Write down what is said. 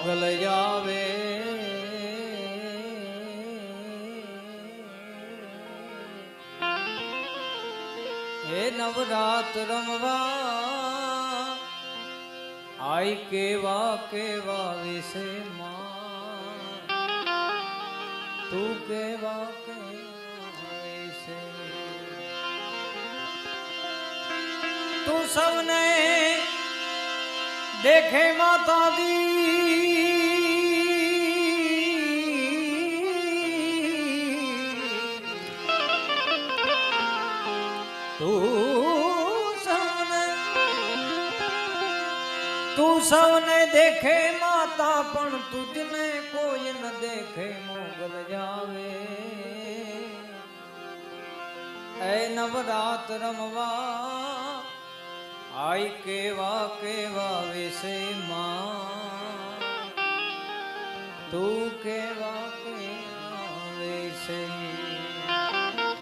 મોગલ આવે હે નવરાત રમવા આઈ કેવા કેવા વિશે માં તું કેવા કેવા વિશે તું સૌને દેખે માતા દી તું સૌને દેખે માતા પણ તુજને કોઈ ન દેખે મોગલ જાવે એ નવરાત રમવા આઈ કેવા કેવા વિશે માં તું કેવા કેવા વિશે